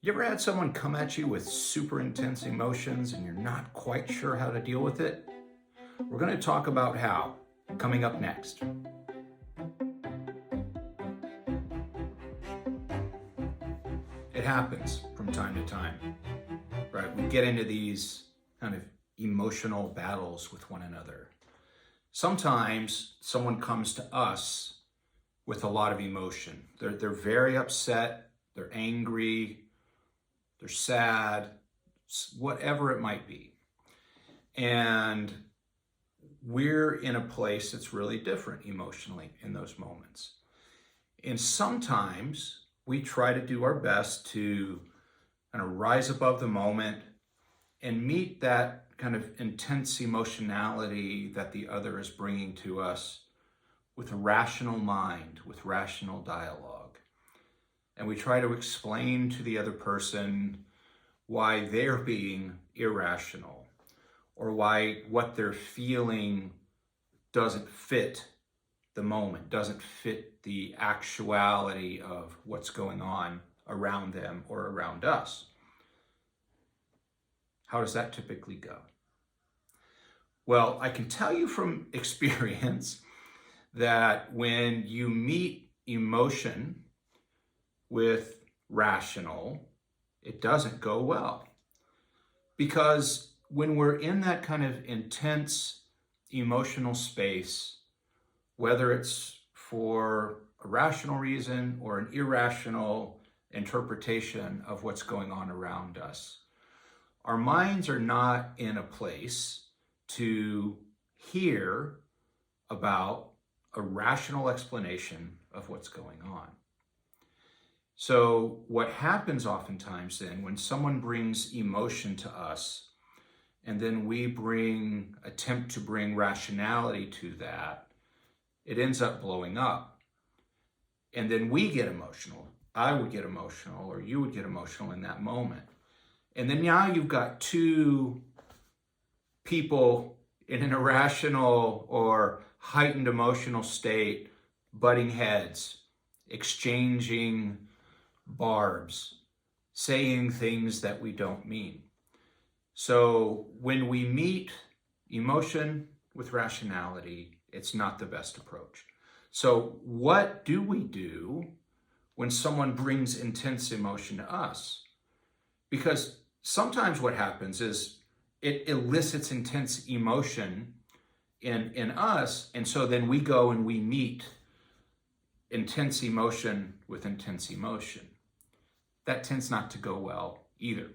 You ever had someone come at you with super intense emotions and you're not quite sure how to deal with it? We're going to talk about how, coming up next. It happens from time to time, right? We get into these kind of emotional battles with one another. Sometimes someone comes to us with a lot of emotion. They're very upset, they're angry, they're sad, whatever it might be. And we're in a place that's really different emotionally in those moments. And sometimes we try to do our best to kind of rise above the moment and meet that kind of intense emotionality that the other is bringing to us with a rational mind, with rational dialogue. And we try to explain to the other person why they're being irrational or why what they're feeling doesn't fit the moment, doesn't fit the actuality of what's going on around them or around us. How does that typically go? Well, I can tell you from experience that when you meet emotion with rational, it doesn't go well. Because when we're in that kind of intense emotional space, whether it's for a rational reason or an irrational interpretation of what's going on around us, our minds are not in a place to hear about a rational explanation of what's going on. So what happens oftentimes then when someone brings emotion to us and then we attempt to bring rationality to that, it ends up blowing up. And then we get emotional. I would get emotional, or you would get emotional in that moment. And then now you've got two people in an irrational or heightened emotional state, butting heads, exchanging barbs, saying things that we don't mean. So when we meet emotion with rationality, it's not the best approach. So what do we do when someone brings intense emotion to us? Because sometimes what happens is it elicits intense emotion in us, and so then we go and we meet intense emotion with intense emotion. That tends not to go well either.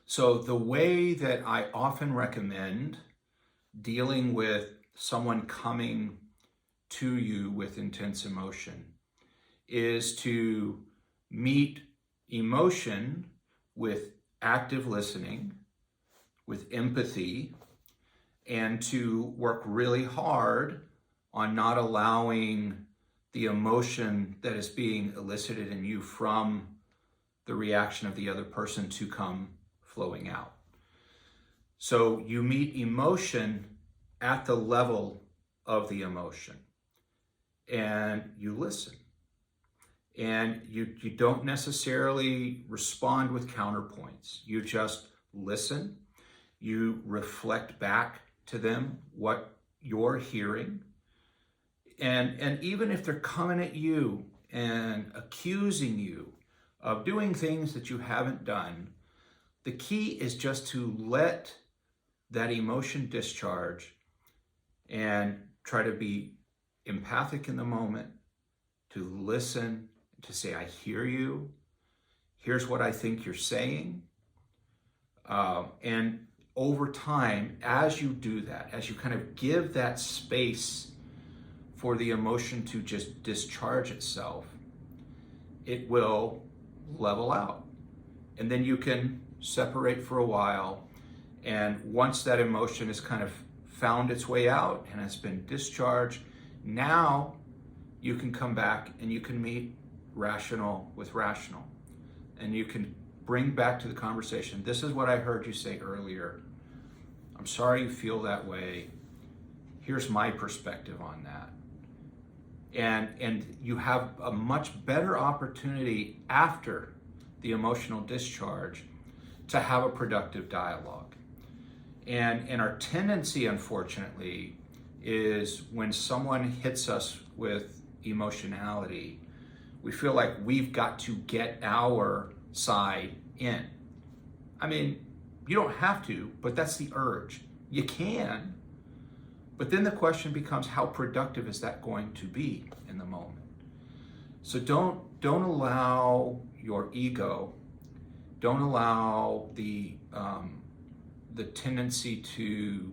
So the way that I often recommend dealing with someone coming to you with intense emotion is to meet emotion with active listening, with empathy, and to work really hard on not allowing the emotion that is being elicited in you from the reaction of the other person to come flowing out. So you meet emotion at the level of the emotion and you listen. And you don't necessarily respond with counterpoints. You just listen. You reflect back to them what you're hearing. And even if they're coming at you and accusing you of doing things that you haven't done, the key is just to let that emotion discharge and try to be empathic in the moment, to listen, to say, I hear you. Here's what I think you're saying. And over time, as you do that, as you kind of give that space for the emotion to just discharge itself, it will level out. And then you can separate for a while. And once that emotion has kind of found its way out and has been discharged, now you can come back and you can meet rational with rational. And you can bring back to the conversation, this is what I heard you say earlier. I'm sorry you feel that way. Here's my perspective on that. And you have a much better opportunity after the emotional discharge to have a productive dialogue. And our tendency, unfortunately, is when someone hits us with emotionality, we feel like we've got to get our side in. I mean, you don't have to, but that's the urge. You can, but then the question becomes, how productive is that going to be in the moment? So don't allow your ego, don't allow the tendency to,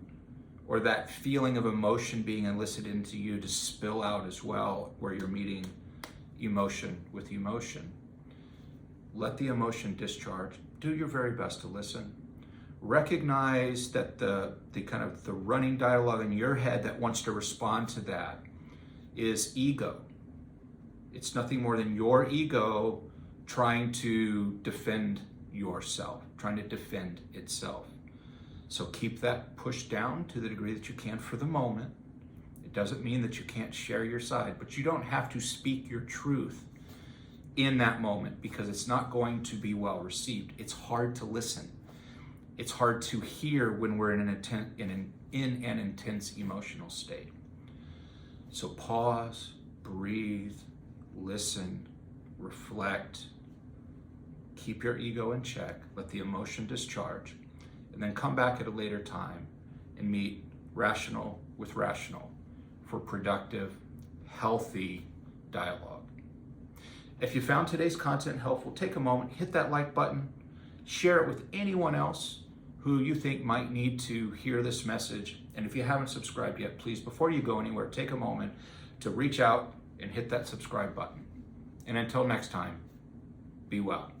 or that feeling of emotion being elicited into you to spill out as well, where you're meeting emotion with emotion. Let the emotion discharge. Do your very best to listen. Recognize that the kind of the running dialogue in your head that wants to respond to that is ego. It's nothing more than your ego trying to defend yourself, trying to defend itself. So keep that pushed down to the degree that you can for the moment. It doesn't mean that you can't share your side, but you don't have to speak your truth in that moment because it's not going to be well received. It's hard to listen. It's hard to hear when we're in an intense emotional state. So pause, breathe, listen, reflect, keep your ego in check, let the emotion discharge, and then come back at a later time and meet rational with rational for productive, healthy dialogue. If you found today's content helpful, take a moment, hit that like button, share it with anyone else who you think might need to hear this message. And if you haven't subscribed yet, please, before you go anywhere, take a moment to reach out and hit that subscribe button. And until next time, be well.